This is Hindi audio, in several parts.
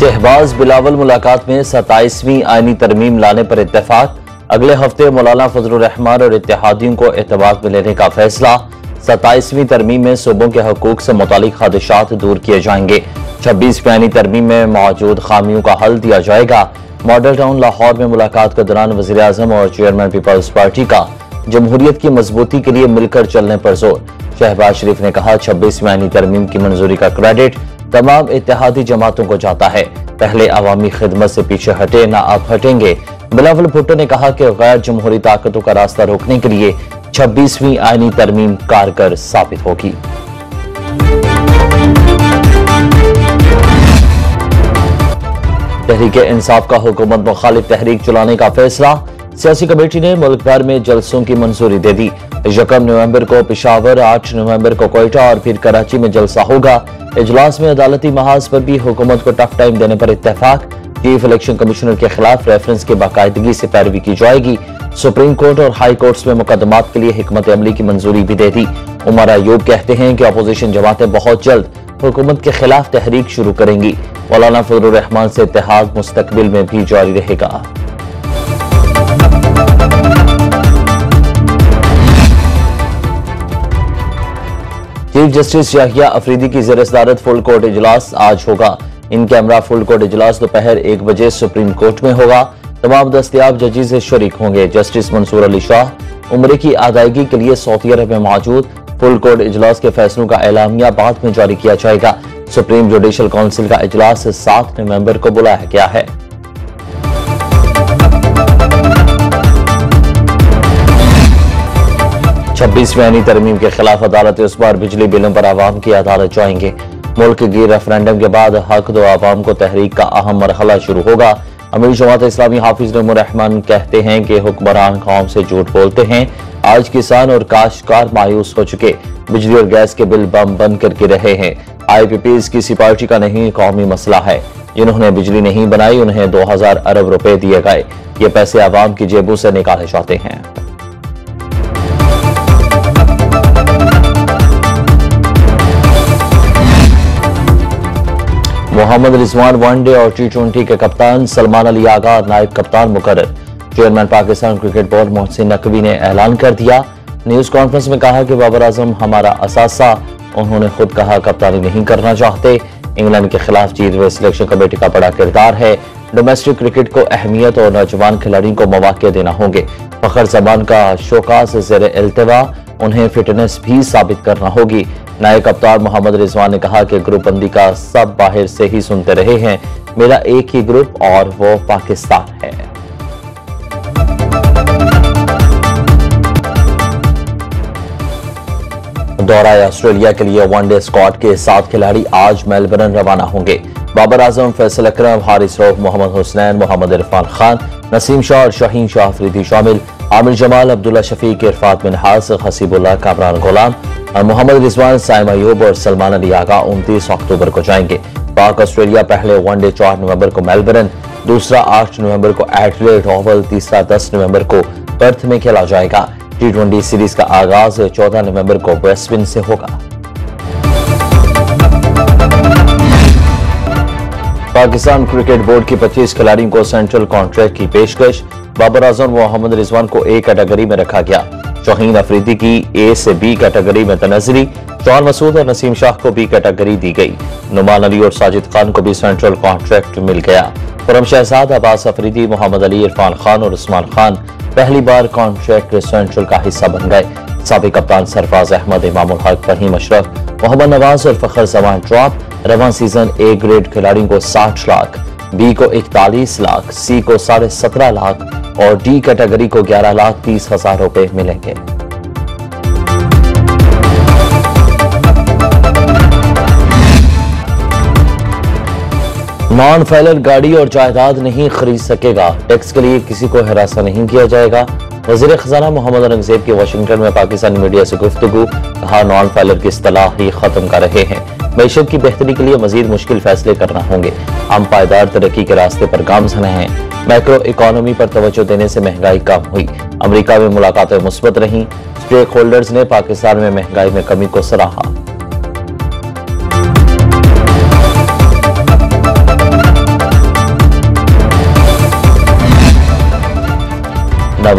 शहबाज बिलावल मुलाकात में 27वीं आईनी तरमीम लाने पर इत्तेफाक। अगले हफ्ते मौलाना फजलुर रहमान और इत्तेहादियों को एतबार में लेने का फैसला। 27वीं तरमीम में सूबों के हकूक से मुतालिक खदशात दूर किए जाएंगे। 26वीं आईनी तरमीम में मौजूद खामियों का हल दिया जाएगा। मॉडल टाउन लाहौर में मुलाकात के दौरान वज़ीर आज़म और चेयरमैन पीपल्स पार्टी का जमहूरियत की मजबूती के लिए मिलकर चलने पर जोर। शहबाज शरीफ ने कहा, 26वीं आईनी तरमीम की मंजूरी का क्रेडिट तमाम इत्तेहादी जमातों को जाता है। पहले अवामी खिदमत से पीछे हटे, ना अब हटेंगे। बिलावल भुट्टो ने कहा कि गैर जमहूरी ताकतों का रास्ता रोकने के लिए 26वीं आईनी तरमीम कारगर साबित होगी। तहरीक इंसाफ का हुकूमत मुखालिफ तहरीक चलाने का फैसला। सियासी कमेटी ने मुल्क भर में जलसों की मंजूरी दे दी। 1 नवंबर को पेशावर, 8 नवंबर को कोयटा और फिर कराची में जलसा होगा। इजलास में अदालती महाज पर भी हुकूमत को टफ टाइम देने पर इत्तेफाक। चीफ इलेक्शन कमिश्नर के खिलाफ रेफरेंस की बाकायदगी से पैरवी की जाएगी। सुप्रीम कोर्ट और हाई कोर्ट्स में मुकदमात के लिए हिकमत अमली की मंजूरी भी दे दी। उमर अयूब कहते हैं कि अपोजिशन जमातें बहुत जल्द हुकूमत के खिलाफ तहरीक शुरू करेंगी। मौलाना फजलुर रहमान से इत्तेहाद मुस्तकबिल में भी जारी रहेगा। चीफ जस्टिस याहिया अफरीदी की ज़ेर सदारत फुल कोर्ट इजलास आज होगा। इन कैमरा फुल कोर्ट इजलास दोपहर 1 बजे सुप्रीम कोर्ट में होगा। तमाम दस्तयाब जजेस शरीक होंगे। जस्टिस मंसूर अली शाह उम्रे की अदायगी के लिए सऊदी अरब में मौजूद। फुल कोर्ट इजलास के फैसलों का एलामिया बाद में जारी किया जाएगा। सुप्रीम जुडिशल काउंसिल का इजलास 7 नवंबर को बुलाया गया है। छब्बीसवीं आईनी तरमीम के खिलाफ अदालत इस बार बिजली बिलों पर आवाम की अदालत जाएंगे। मुल्क की रेफरेंडम के बाद हक दो आवाम को तहरीक का अहम मरहला शुरू होगा। अमीर जमात इस्लामी हाफिज नूर रहमान कहते हैं कि हुक्मरान कौम से झूठ बोलते हैं। आज किसान और काश्तकार मायूस हो चुके। बिजली और गैस के बिल बम बंद करके रहे हैं। IPPs किसी पार्टी का नहीं, कौमी मसला है। जिन्होंने बिजली नहीं बनाई उन्हें 2000 अरब रुपए दिए गए। ये पैसे आवाम की जेबों से निकाले जाते हैं। मोहम्मद रिजवान वनडे और T20 के कप्तान, सलमान अली आगा नायब कप्तान मुकर्रर। Chairman Pakistan cricket board Mohsin Naqvi ने ऐलान कर दिया। न्यूज कॉन्फ्रेंस में कहा कि बाबर आजम हमारा असासा। उन्होंने खुद कहा कप्तानी नहीं करना चाहते। इंग्लैंड के खिलाफ जीत में सिलेक्शन कमेटी का बड़ा किरदार है। डोमेस्टिक क्रिकेट को अहमियत और नौजवान खिलाड़ियों को मौके देना होंगे। फखर जमान का शोकास ज़ेर इल्तिवा, उन्हें फिटनेस भी साबित करना होगी। नए कप्तान मोहम्मद रिजवान ने कहा कि ग्रुप बंदी का सब बाहर से ही सुनते रहे हैं। मेरा एक ही ग्रुप और वो पाकिस्तान है। दौरा ऑस्ट्रेलिया के लिए वनडे स्क्वाड के 7 खिलाड़ी आज मेलबर्न रवाना होंगे। बाबर आजम, फैसल अकरम, हारिस रऊफ, मोहम्मद हुसनैन, मोहम्मद इरफान खान, नसीम शाह और शाहीन शाह अफरीदी शामिल। आमिर जमाल, अब्दुल्ला शफीक, इरफात मिनहास, हसीबुल्लाह, कामरान गुलाम, मोहम्मद रिजवान, साइम अयूब और सलमान अली आगा 29 अक्टूबर को जाएंगे। पाक ऑस्ट्रेलिया पहले वनडे 4 नवंबर को मेलबर्न, दूसरा 8 नवंबर को एडिलेड ओवल, तीसरा 10 नवंबर को पर्थ में खेला जाएगा। T20 सीरीज का आगाज 14 नवंबर को ब्रिस्बेन से होगा। पाकिस्तान क्रिकेट बोर्ड की 25 खिलाड़ियों को सेंट्रल कॉन्ट्रैक्ट की पेशकश। बाबर आजम मोहम्मद रिजवान को A कैटेगरी में रखा गया। शाहीन अफरीदी की A से B कैटेगरी में तनज़री। जॉन मसूद और नसीम शाह को B कैटेगरी दी गई। नुमान अली और साजिद खान को भी सेंट्रल कॉन्ट्रैक्ट मिल गया। खुरम शहजाद, अब्बास अफरीदी, मोहम्मद अली, इरफान खान और उस्मान खान पहली बार कॉन्ट्रैक्ट सेंट्रल का हिस्सा बन गए। साबिक कप्तान सरफराज अहमद, इमामुल हक, फहीम अशरफ, मोहम्मद नवाज और फखर जमान ड्रॉप। रवां सीजन A ग्रेड खिलाड़ियों को 60 लाख, B को 41 लाख, C को 17.5 लाख और D कैटेगरी को 11,30,000 रुपए मिलेंगे। नॉन फाइलर गाड़ी और जायदाद नहीं खरीद सकेगा। टैक्स के लिए किसी को हिरासा नहीं किया जाएगा। वज़ीर खजाना मोहम्मद औरंगजेब की वाशिंगटन में पाकिस्तानी मीडिया से गुफ्तगू। कहा, नॉन फाइलर की इस्तिलाह ही खत्म कर रहे हैं। मईशत की बेहतरी के लिए मजीद मुश्किल फैसले करना होंगे। हम पायदार तरक्की के रास्ते पर गामज़न हैं। मैक्रो इकोनॉमी पर तवज्जो देने से महंगाई कम हुई। अमेरिका में मुलाकातें मुस्बत रहीं। स्टेक होल्डर्स ने पाकिस्तान में महंगाई में कमी को सराहा।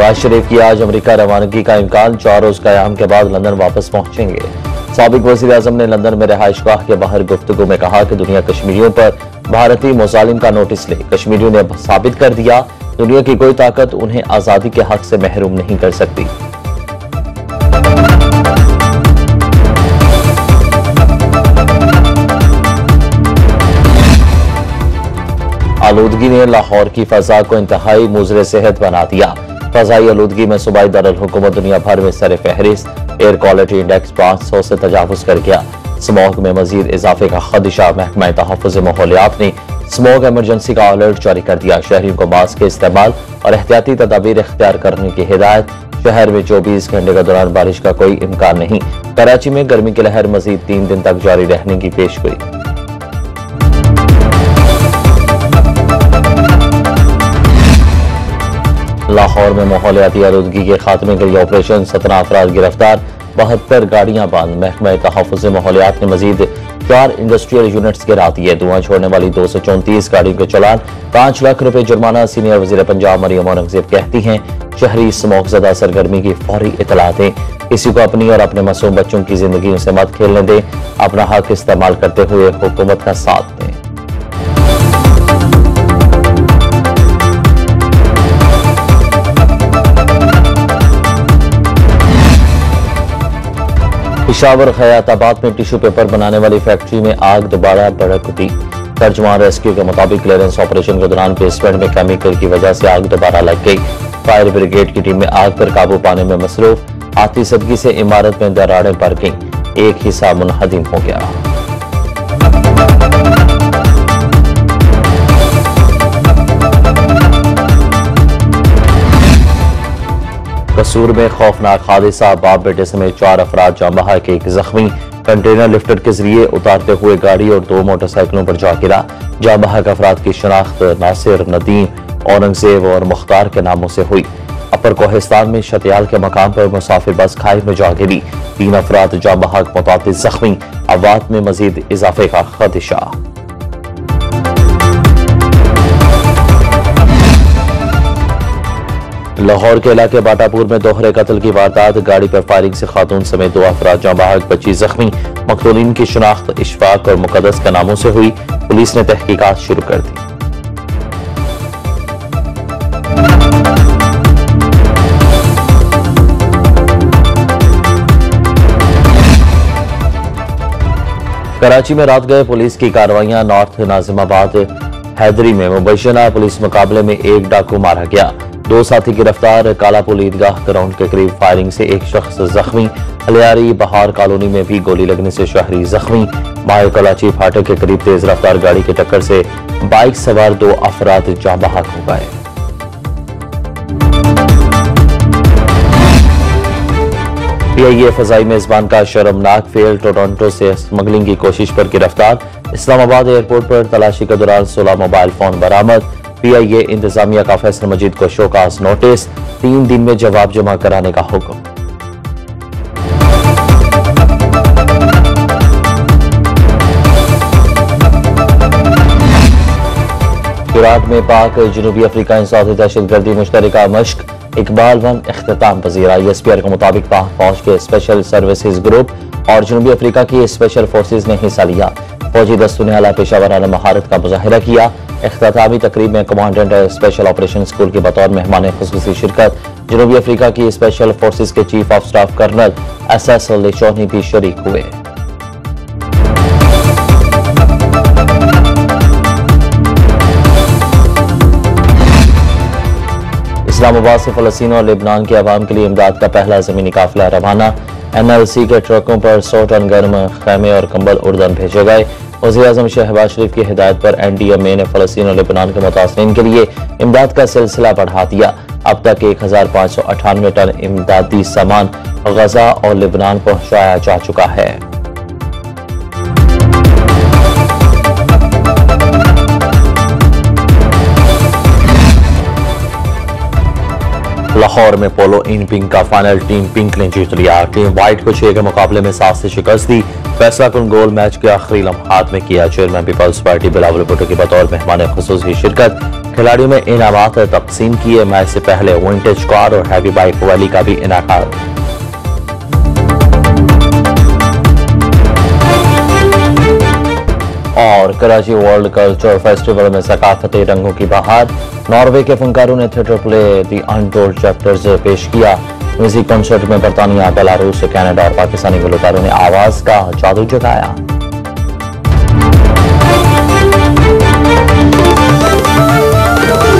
नवाज शरीफ की आज अमेरिका रवानगी का इम्कान, 4 रोज कयाम के बाद लंदन वापस पहुंचेंगे। साबिक वज़ीर आज़म ने लंदन में रिहाइशगाह के बाहर गुफ्तगू में कहा कि दुनिया कश्मीरियों पर भारतीय मुजालिम का नोटिस ले। कश्मीरियों ने साबित कर दिया, दुनिया की कोई ताकत उन्हें आजादी के हक से महरूम नहीं कर सकती। आलूदगी ने लाहौर की फजा को इंतहाई मुज़र सेहत बना दिया। फजाई आलूदगी में सूबाई दारुल-हुकूमत दुनिया भर में सर फहरिस्त। एयर क्वालिटी इंडेक्स 500 से तजावुज कर गया। स्मॉग में मजीद इजाफे का खदशा। महकमा तहफ़्फ़ुज़ माहौलियात ने स्मॉग इमरजेंसी का अलर्ट जारी कर दिया। शहरियों को मास्क के इस्तेमाल और एहतियाती तदाबीर इख्तियार करने की हिदायत। शहर में 24 घंटे के दौरान बारिश का कोई इम्कान नहीं। कराची में गर्मी की लहर मजीद 3 दिन तक जारी रहने की पेशगोई। लाहौर में माहौलियाती आलूदगी के खात्मे के लिए ऑपरेशन, 17 अफराद गिरफ्तार, 72 गाड़ियां बंद। महकमा तहफ़्फ़ुज़ माहौलियात ने मजीद 4 इंडस्ट्रियल यूनिट्स गिरा दिए। धुआं छोड़ने वाली 234 गाड़ियों के चलान, 5 लाख रुपए जुर्माना। सीनियर वज़ीर पंजाब मरियम औरंगज़ेब कहती हैं, शहरी स्मॉग ज़दा सरगर्मी की फौरी इतला दें। किसी को अपनी और अपने मासूम बच्चों की जिंदगी से मत खेलने दें। अपना हक इस्तेमाल करते हुए हुकूमत का साथ दें। पेशावर खैराताबाद में टिश्यू पेपर बनाने वाली फैक्ट्री में आग दोबारा भड़क उठी। तर्जुमान रेस्क्यू के मुताबिक क्लियरेंस ऑपरेशन के दौरान बेसमेंट में केमिकल की वजह से आग दोबारा लग गई। फायर ब्रिगेड की टीम में आग पर काबू पाने में मसरूफ। आती सदगी से इमारत में दरारें पड़ गईं। एक हिस्सा मुनहदिम हो गया। कसूर में खौफनाक हादसा, बाप बेटे समेत 4 अफराद जाँ बहक, 1 जख्मी। कंटेनर लिफ्टर के जरिए उतारते हुए गाड़ी और 2 मोटरसाइकिलों पर जा गिरा। जाँ बहक अफराद की शनाख्त नासिर, नदीम, औरंगजेब और मुख्तार के नामों से हुई। अपर कोहिस्तान में शतियाल के मकाम पर मुसाफिर बस खाई में जा गिरी। 3 अफराद जाँ बहक, मुतातिद जख्मी। अवात में मजीद इजाफे का खदशा। लाहौर के इलाके बाटापुर में दोहरे कत्ल की वारदात, गाड़ी पर फायरिंग से खातून समेत 2 अफराद जाँ बहक, 25 जख्मी। मकतूलीन की शनाख्त इशफाक और मुकद्दस के नामों से हुई। पुलिस ने तहकीकात शुरू कर दी। कराची में रात गए पुलिस की कार्रवाइयां। नॉर्थ नाजिमाबाद हैदरी में मुबैशना पुलिस मुकाबले में 1 डाकू मारा गया। 2 साथी गिरफ्तार। कालापुल ईदगाह ग्राउंड के करीब फायरिंग से 1 शख्स जख्मी। हलियारी बहार कॉलोनी में भी गोली लगने से शहरी जख्मी। माए कलाची फाटक के करीब तेज रफ्तार गाड़ी की टक्कर से बाइक सवार 2 अफराद जाँ बहक हो गए। पीआईए फजाई मेजबान का शर्मनाक फेल, टोरंटो से स्मगलिंग की कोशिश पर गिरफ्तार। इस्लामाबाद एयरपोर्ट पर तलाशी के दौरान 16 मोबाइल फोन बरामद। पीआईए इंतजामिया का फैसल मजीद को शोकास नोटिस, 3 दिन में जवाब जमा कराने का हुक्म। इराक में पाक जनूबी अफ्रीका इंसानी दहशतगर्दी मुश्तरका मश्क इकबाल 1 इख्तिताम पजीर। ISPR के मुताबिक पाक फौज के स्पेशल सर्विसेज ग्रुप और जनूबी अफ्रीका की स्पेशल फोर्सेज ने हिस्सा लिया। फौजी दस्तों ने आला पेशावराना महारत का मुजाहिरा किया। इख्तितामी तकरीब में कमांडेंट स्पेशल ऑपरेशन स्कूल के बतौर मेहमान खुसूसी शिरकत जनूबी अफ्रीका की स्पेशल फोर्सेज के chief of staff colonel SS लेचौनी भी शरीक हुए। इस्लामाबाद से फलस्तीन और लेबनान के अवाम के लिए इमदाद का पहला जमीनी काफिला रवाना। NLC के ट्रकों पर 100 टन गर्म खैमे और कंबल उर्दन भेजे गए। वज़ीर-ए-आज़म शहबाज शरीफ की हिदायत पर NDMA ने फलस्तीन और लेबनान के मुतासिरीन के लिए इमदाद का सिलसिला बढ़ा दिया। अब तक 1598 टन इमदादी सामान गजा और लेबनान पहुंचाया जा चुका है। लाहौर में पोलो इन पिंक का फाइनल टीम पिंक ने जीत लिया। टीम व्हाइट को 6 के मुकाबले में 7 से शिकस्त दी। फैसला कुन गोल मैच के आखिरी लम्हात में किया। चेयरमैन पीपल्स पार्टी बिलावल भुट्टो की बतौर मेहमान खुसूसी शिरकत। खिलाड़ियों में इनामात तकसीम किए। मैच से पहले विंटेज कार और हैवी बाइक रैली का भी इनाकाद। और कराची वर्ल्ड कल्चर फेस्टिवल में सकाफती रंगों की बहार। नॉर्वे के फनकारों ने theatre play the untold chapters पेश किया। म्यूजिक कॉन्सर्ट में बरतानिया, बेलारूस, कनाडा और पाकिस्तानी गुलकारों ने आवाज का जादू जगाया।